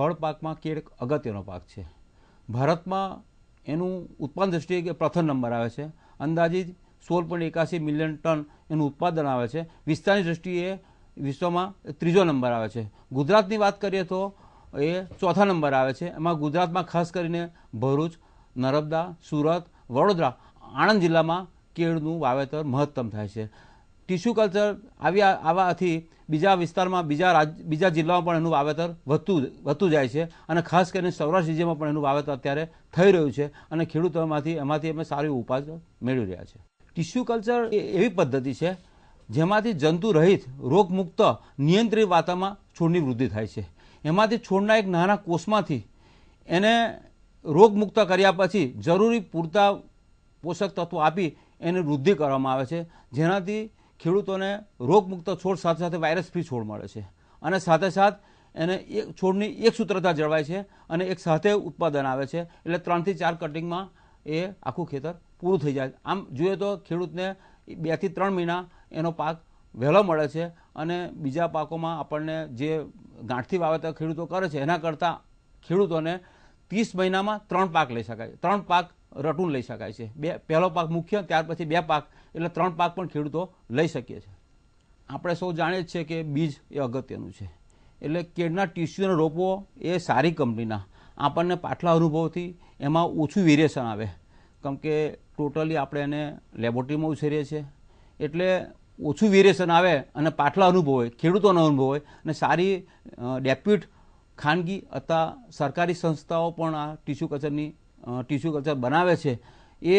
ફળ પાકમાં કેળ એક અગત્યનો પાક છે. ભારતમાં એનું ઉત્પાદન દ્રષ્ટિએ પ્રથમ નંબર આવે છે. અંદાજિત 16.81 મિલિયન ટન એનું ઉત્પાદન આવે છે. વિસ્તારની દ્રષ્ટિએ વિશ્વમાં ત્રીજો નંબર આવે છે. ગુજરાતની વાત કરીએ તો એ ચોથા નંબર આવે છે. એમાં ગુજરાતમાં ખાસ કરીને ભરૂચ, નર્મદા, સુરત, વડોદરા, આણંદ જિલ્લામાં કેળનું વાવેતર મહત્તમ થાય છે. ટીસ્યુ કલ્ચર આવવાથી બીજા વિસ્તારમાં બીજા જિલ્લામાં પણ એનું વાવેતર વધતું જાય છે અને ખાસ કરીને સૌરાષ્ટ્ર રાજ્યમાં પણ એનું વાવેતર અત્યારે થઈ રહ્યું છે અને ખેડૂતો એમાંથી અમે સારી ઉપાર્જન મેળવી રહ્યા છે. ટીસ્યુ કલ્ચર એ એવી પદ્ધતિ છે જેમાંથી જંતુ રહિત રોગમુક્ત નિયંત્રિત વાતાવરણમાં છોડની વૃદ્ધિ થાય છે. એમાંથી છોડના એક નાના કોષમાંથી એને રોગમુક્ત કર્યા પછી જરૂરી પૂરતા પોષક તત્વો આપી એની વૃદ્ધિ કરવામાં આવે છે, જેનાથી ખેડૂતોને રોગમુક્ત છોડ સાથે સાથે વાયરસ ફ્રી છોડ મળે છે અને સાથે સાથ એને છોડની એક સૂત્રતા જળવાય છે અને એક સાથે ઉત્પાદન આવે છે. એટલે 3 થી 4 કટિંગમાં એ આખું ખેતર પૂરું થઈ જાય. આમ જોઈએ તો ખેડૂતને 2 થી 3 મહિના એનો પાક વહેલો મળે છે અને બીજા પાકોમાં આપણને જે ગાંઠથી વાવેતર ખેડૂતો કરે છે એના કરતાં ખેડૂતોને 30 મહિનામાં 3 પાક લઈ શકાય, 3 પાક રટૂન લઈ શકાય છે. પહેલો પાક મુખ્ય, ત્યાર પછી 2 પાક, એટલે 3 પાક પણ ખેડૂતો લઈ શકીએ છે. આપણે સૌ જાણીએ જ છીએ કે બીજ એ અગત્યનું છે. એટલે કેળના ટીસ્યુનો રોપવો એ સારી કંપનીના આપણને પાછલા અનુભવથી એમાં ઓછું વેરિએશન આવે, કેમ કે ટોટલી આપણે એને લેબોરેટરીમાં ઉછેરીએ છીએ એટલે ઓછું વેરિએશન આવે અને પાછલા અનુભવ હોય, ખેડૂતોનો અનુભવ હોય અને સારી ડેપ્યુટ ખાનગી અથવા સરકારી સંસ્થાઓ પણ આ ટીસ્યુ કલ્ચર બનાવે છે. એ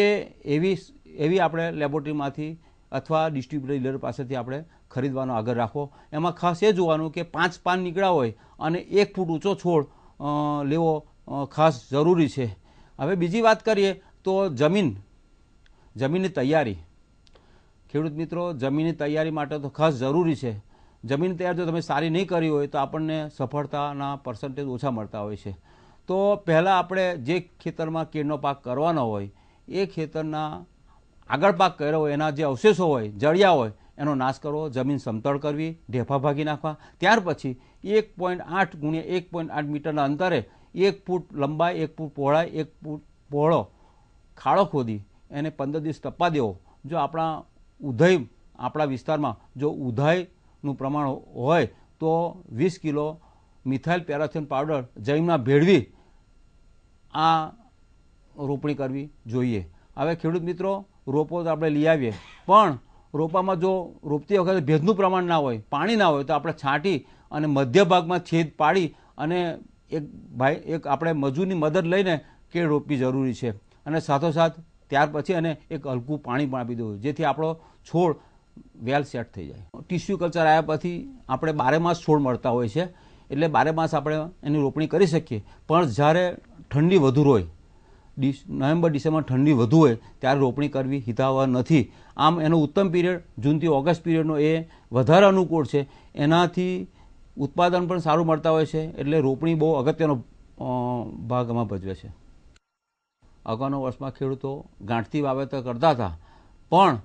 એવી આપણે લેબોરેટરીમાંથી અથવા ડિસ્ટ્રીબ્યુટર ડીલર પાસેથી આપણે ખરીદવાનો આગ્રહ રાખવો. એમાં ખાસ એ જોવાનું કે 5 પાન નીકળ્યા હોય અને 1 ફૂટ ઊંચો છોડ લેવો ખાસ જરૂરી છે. હવે બીજી વાત કરીએ તો જમીનની તૈયારી. ખેડૂત મિત્રો, જમીનની તૈયારી માટે તો ખાસ જરૂરી છે. જમીન તૈયાર જો તમે સારી નહીં કરી હોય તો આપણને સફળતાના પર્સન્ટેજ ઓછા મળતા હોય છે. તો પહેલાં આપણે જે ખેતરમાં કેળનો પાક કરવાનો હોય એ ખેતરના આગળ પાક કર્યો હોય એના જે અવશેષો હોય, જળિયા હોય, એનો નાશ કરવો, જમીન સમતળ કરવી, ઢેફા ભાગી નાખવા. ત્યાર પછી 1.8 × 1.8 મીટરના અંતરે 1 ફૂટ લંબાઈ, 1 ફૂટ પહોળાઈ, 1 ફૂટ પહોળો ખાડો ખોદી એને 15 દિવસ તપવા દેવો. જો આપણા વિસ્તારમાં જો ઉધાઈનું પ્રમાણ હોય તો 20 કિલો મિથાઇલ પેરાથિયોન પાવડર જમીનમાં ભેળવી આ રોપણી કરવી જોઈએ. હવે ખેડૂત મિત્રો, રોપો તો આપણે લઈ આવીએ, પણ રોપામાં જો રોપતી વખતે ભેજનું પ્રમાણ ના હોય, પાણી ના હોય તો આપણે છાંટી અને મધ્ય ભાગમાં છેદ પાડી અને એક આપણે મજૂરની મદદ લઈને કેળ રોપવી જરૂરી છે અને સાથોસાથ ત્યાર પછી એને એક હલકું પાણી પણ આપી દેવું, જેથી આપણો છોડ વેલ સેટ થઈ જાય. ટીસ્યુ કલ્ચર આવ્યા પછી આપણે 12 માસ છોડ મળતા હોય છે, એટલે 12 માસ આપણે એની રોપણી કરી શકીએ. પણ જ્યારે ઠંડી વધુ હોય, નવેમ્બર ડિસેમ્બર ઠંડી વધુ હોય ત્યારે રોપણી કરવી હિતાવહ નથી. આમ એનો ઉત્તમ પીરિયડ જૂનથી ઓગસ્ટ પીરિયડનો એ વધારે અનુકૂળ છે. એનાથી ઉત્પાદન પણ સારું મળતા હોય છે, એટલે રોપણી બહુ અગત્યનો ભાગ એમાં ભજવે છે. અગાઉના વર્ષમાં ખેડૂતો ગાંઠથી વાવેતર કરતા હતા, પણ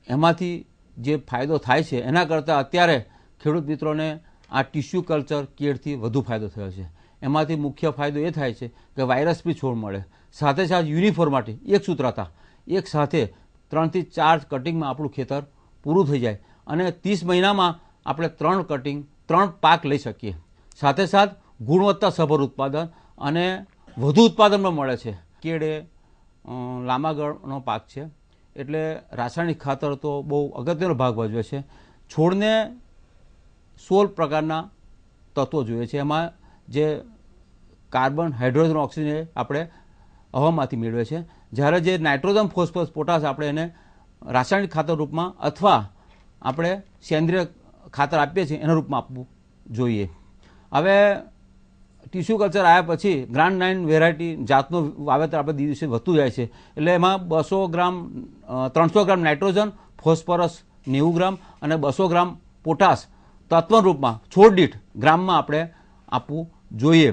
એમાંથી જે ફાયદો થાય છે એના કરતાં અત્યારે ખેડૂત મિત્રોને આ ટીસ્યુ કલ્ચર કેળથી વધુ ફાયદો થયો છે. એમાંથી મુખ્ય ફાયદો એ થાય છે કે વાયરસ ફ્રી છોડ મળે, સાથે સાથે યુનિફોર્મિટી, એક સૂત્રતા, એક સાથે 3 થી 4 કટિંગમાં આપણું ખેતર પૂરું થઈ જાય અને 30 મહિનામાં આપણે 3 પાક લઈ શકીએ. સાથે સાથ ગુણવત્તાસભર ઉત્પાદન અને વધુ ઉત્પાદન પણ મળે છે. કેળ એ લાંબા ગાળાનો પાક છે, એટલે રાસાયણિક ખાતર તો બહુ અગત્યનો ભાગ ભજવે છે. છોડને 16 પ્રકારના તત્વો જોઈએ છે. એમાં જે કાર્બન, હાઇડ્રોજન, ઓક્સિજન આપણે હવામાંથી મેળવે છે, જ્યારે જે નાઇટ્રોજન, ફોસ્ફરસ, પોટાશ આપણે એને રાસાયણિક ખાતર રૂપમાં અથવા આપણે સેન્દ્રિય ખાતર આપીએ છીએ એના રૂપમાં આપવું જોઈએ. હવે ટીસ્યુ કલ્ચર આવ્યા પછી ગ્રાન્ડ 9 વેરાયટી જાતનું વાવેતર આપણે દિવસે વધતું જાય છે. એટલે એમાં 300 ગ્રામ નાઇટ્રોજન, ફોસ્ફરસ 90 ગ્રામ અને 200 ગ્રામ પોટાશ તત્વ રૂપમાં છોડ દીઠ ગ્રામમાં આપણે આપવું જોઈએ.